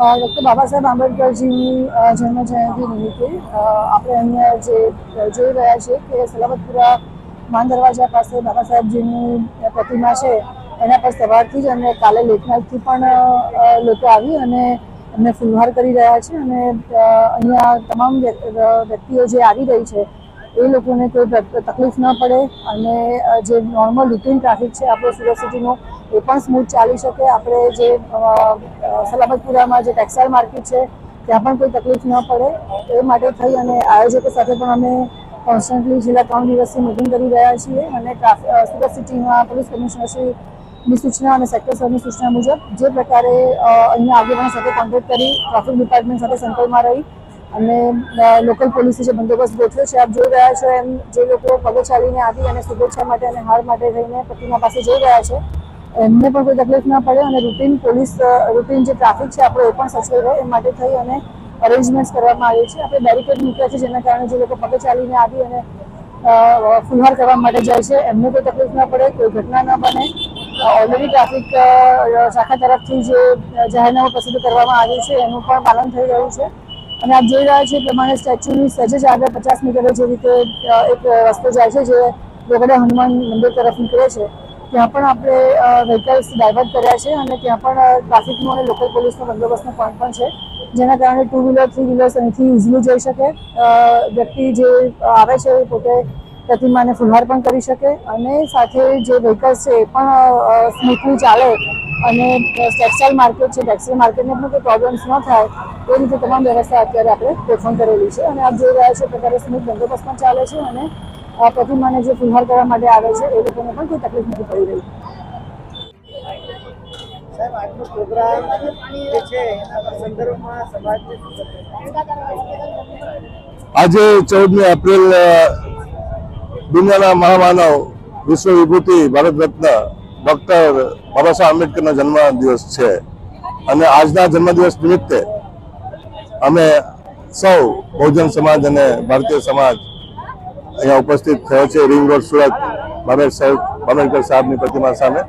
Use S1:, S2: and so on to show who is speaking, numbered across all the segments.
S1: Doctor Baba Saheb આંબેડકરજીની જન્મ જયંતિ નિમિત્તે આપણે અહીંયા જે જોઈ રહ્યા છીએ કે સલાબતપુરા માન દરવાજા પાસે બાબા સાહેબજીની પ્રતિમા છે એના પર સવારથી જ અને કાલે લેટનાઇટથી પણ લોકો આવી અને એમને ફૂલહાર કરી રહ્યા છે અને અહીંયા તમામ વ્યક્તિઓ જે આવી રહી છે એ લોકોને કોઈ તકલીફ ન પડે અને જે નોર્મલ રૂટીન ટ્રાફિક છે આપણો સુરત સિટીનો એ પણ સ્મૂથ ચાલી શકે. આપણે જે સલાબતપુરામાં જે ટેક્સટાઇલ માર્કેટ છે ત્યાં પણ કોઈ તકલીફ ન પડે એ માટે થઈ અને આયોજકો સાથે પણ અમે કોન્સ્ટન્ટલી છેલ્લા 3 દિવસથી મિટિંગ કરી રહ્યા છીએ અને સુરત સિટીમાં પોલીસ કમિશનરશ્રીની સૂચના અને સેક્ટર સરની સૂચના મુજબ જે પ્રકારે અહીંયા આગેવાનો સાથે કોન્ટેક્ટ કરી ટ્રાફિક ડિપાર્ટમેન્ટ સાથે સંકલનમાં રહી અને લોકલ પોલીસે જે બંદોબસ્ત ગોઠવ્યો છે, આપ જોઈ રહ્યા છો એમ જે લોકો પગે ચાલીને આવી અને શુભેચ્છા માટે અને હાર માટે થઈને પ્રતિમા પાસે જઈ રહ્યા છે એમને પણ કોઈ તકલીફ ના પડે અને રૂટીન જે ટ્રાફિક છે આપણો એ પણ સચવાઈ રહે એ માટે થઈ અને અરેન્જમેન્ટ્સ કરવામાં આવી છે. આપણે બેરિકેડ મૂક્યા છે જેના કારણે જે લોકો પગે ચાલીને આવી અને ફુલહાર કરવા માટે જાય છે એમને કોઈ તકલીફ ના પડે, કોઈ ઘટના ન બને. ઓલરેડી ટ્રાફિક શાખા તરફથી જે જાહેરનામું પ્રસિદ્ધ કરવામાં આવ્યું છે એનું પણ પાલન થઈ રહ્યું છે અને આપ જોઈ રહ્યા છો એ પ્રમાણે સ્ટેચ્યુની સહેજ જ આગળ 50 મીટરે જે રીતે એક રસ્તો જાય છે જે રોકડા હનુમાન મંદિર તરફ નીકળે છે ત્યાં પણ આપણે વ્હીકલ્સ ડાયવર્ટ કર્યા છે અને ત્યાં પણ ટ્રાફિકનો અને લોકલ પોલીસનો બંદોબસ્તનો પોઈન્ટ પણ છે જેના કારણે 2 વ્હીલર 3 વ્હીલર્સ અહીંથી ઇઝીલી જઈ શકે. વ્યક્તિ જે આવે છે એ પોતે પ્રતિમાને ફુલહાર પણ કરી શકે અને સાથે જે વ્હીકલ્સ છે એ પણ સ્મૂથલી ચાલે અને ટેક્સટાઇલ માર્કેટ છે ટેક્સટાઇલ માર્કેટને પણ કોઈ પ્રોબ્લેમ્સ ન થાય એ રીતે તમામ વ્યવસ્થા અત્યારે આપણે ગોઠવણ કરેલી છે અને આપ જોઈ રહ્યા છો પ્રકારે સ્મૂથ બંદોબસ્ત પણ ચાલે છે અને પ્રતિમાને જે ફુલહાર કરવા માટે આવે છે એ લોકોને પણ કોઈ તકલીફ નથી પડી રહી.
S2: સાહેબ, આજનો પ્રોગ્રામ જે છે એના સંદર્ભમાં સમાજને
S3: આજે 14મી એપ્રિલ દુનિયાના મહામાનવ વિશ્વ વિભૂતિ ભારત રત્ન ડોક્ટર બાબા સાહેબ આંબેડકરનો જન્મદિવસ છે અને આજના જન્મદિવસ નિમિત્તે અમે સૌ બહુજન સમાજ અને ભારતીય સમાજ અહીંયા ઉપસ્થિત થયો છે રિંગ રોડ સુરત આંબેડકર સાહેબની પ્રતિમા સામે.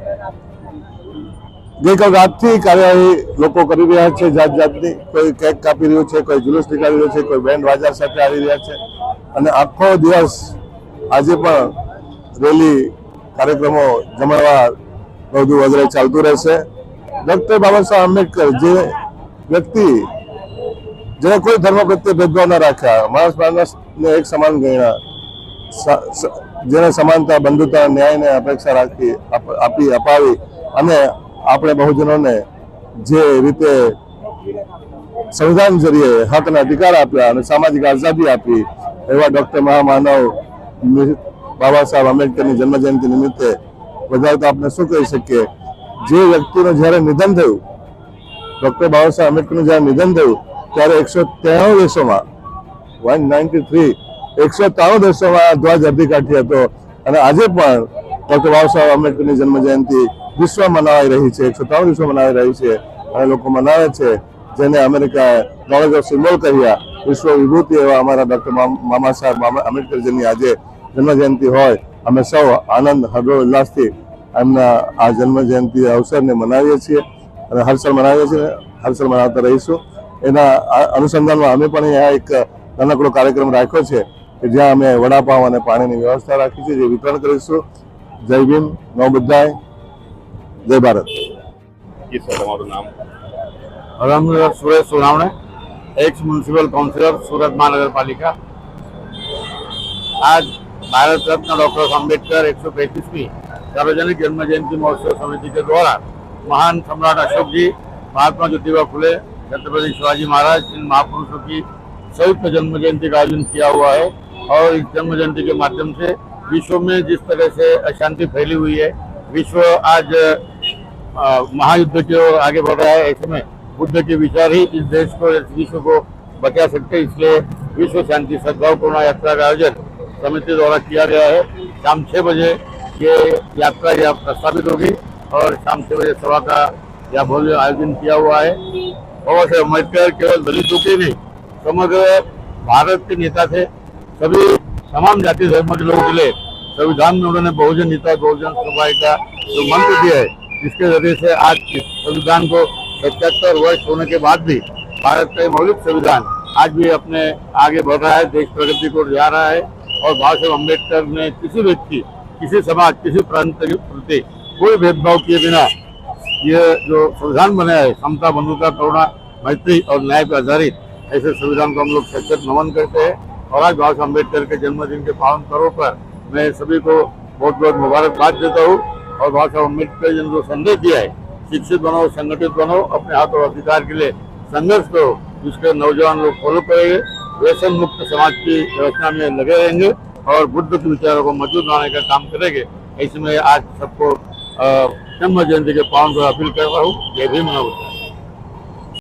S3: ગઈકાલ રાતથી કાર્યવાહી લોકો કરી રહ્યા છે જાત જાતની. કોઈ કેક કાપી રહ્યું છે, કોઈ જુલુસ નીકાળી રહ્યું છે, કોઈ બેન્ડ વાજા સાથે આવી રહ્યા છે અને આખો દિવસ આજે પણ રેલી કાર્યક્રમો જમણવાર બધું વગેરે ચાલતું રહેશે. ડોક્ટર બાબા સાહેબ આંબેડકર જે વ્યક્તિ જેને કોઈ ધર્મ પ્રત્યે ભેદભાવ ન રાખ્યા, માણસને એક સમાન ગણ્યા, જેને સમાનતા બંધુતા ન્યાયને અપેક્ષા રાખી અપાવી અને આપણે બહુજનોને જે રીતે સંવિધાન જરીએ હક અને અધિકાર આપ્યા અને સામાજિક આઝાદી આપી એવા ડોક્ટર મહામાનવ બાબા સાહેબ આંબેડકરની જન્મજયંતિ નિમિત્તે વધારે તો આપણે શું કહી શકીએ, જે વ્યક્તિનું જ્યારે નિધન થયું, ડોક્ટર બાબા સાહેબ આંબેડકરનું જ્યારે નિધન થયું ત્યારે 193 દેશોમાં 193 દેશોમાં ધ્વજ અડધી કાઠી હતો અને આજે પણ ડોક્ટર બાબા સાહેબ આંબેડકરની જન્મજયંતિ વિશ્વ મનાવાઈ રહી છે. 193 વિશ્વ મનાવી રહી છે અને લોકો મનાવે છે જેને અમેરિકાએ નોલેજ ઓફ સિમ્બોલ કહ્યા, વિશ્વ વિભૂતિ એવા અમારા ડોક્ટર બાબા સાહેબ આંબેડકરજીની આજે જન્મજયંતિ હોય અમે સૌ આનંદ હર્ષોલ્લાસથી એમના આ જન્મજયંતિ અવસરને મનાવીએ છીએ અને હરસલ મનાવીએ છીએ, હરસલ મનાવતા રહીશું. એના અનુસંધાનમાં અમે પણ અહીંયા એક નાનકડો કાર્યક્રમ રાખ્યો છે કે જ્યાં અમે વડાપાવ અને પાણીની વ્યવસ્થા રાખી છે જે વિતરણ કરીશું. જય ભીમ, નવ બધાય, જય ભારત.
S4: તમારું નામ? અલહમદુલિલ્લાહ Suresh Sonawane, ex municipal councillor Surat મહાનગરપાલિકા. आज भारत रत्न डॉक्टर अम्बेडकर 135वीं सार्वजनिक जन्म जयंती महोत्सव समिति के द्वारा महान सम्राट अशोक जी, महात्मा ज्योतिबा फुले, छत्रपति शिवाजी महाराज, इन महापुरुषों की संयुक्त जन्म जयंती का आयोजन किया हुआ है और इस जन्म जयंती के माध्यम से विश्व में जिस तरह से अशांति फैली हुई है, विश्व आज महायुद्ध की ओर आगे बढ़ रहा है, ऐसे में बुद्ध के विचार ही इस देश को, इस विश्व को बचा सकते हैं. इसलिए विश्व शांति सद्भावपूर्ण यात्रा का आयोजन समिति द्वारा किया गया है. शाम 6 बजे ये यात्रा यहाँ प्रस्तावित होगी और शाम 6 बजे सभा का यहाँ भव्य आयोजन किया हुआ है. बाबा साहेब अम्बेडकर केवल दलितों के नहीं, समग्र भारत के नेता थे. सभी तमाम जाति धर्म के लोगों के लिए संविधान में उन्होंने बहुजन हिताय बहुजन सुखाय का जो मंत्र दिया है, जिसके जरिए से आज इस संविधान को 77 वर्ष होने के बाद भी भारत का ये मौलिक संविधान आज भी अपने आगे बढ़ रहा है, देश प्रगति को जा रहा है। और बाबा साहेब अम्बेडकर ने किसी व्यक्ति, किसी समाज, किसी प्रांत के प्रति कोई भेदभाव किए बिना ये जो संविधान बनाया है, समता, बंधुता, करुणा, मैत्री और न्याय पर आधारित, ऐसे संविधान को हम लोग सचेत नमन करते हैं। और आज बाबा साहेब अम्बेडकर के जन्मदिन के पावन पर्व पर मैं सभी को बहुत बहुत मुबारकबाद देता हूँ। और बाबा साहेब अम्बेडकर ने जो संदेश दिया है, शिक्षित बनो, संगठित बनो, अपने हक और अधिकार के लिए संघर्ष करो, जिसके नौजवान लोग फॉलो करेंगे, व्यसन मुक्त समाज की रचना में लगे रहेंगे और बुद्ध के विचारों को मजबूत बनाने का काम करेंगे। ऐसे में आज सबको जन्म जयंती के पावन को अपील कर रहा हूँ। जय भीम, नमस्कार।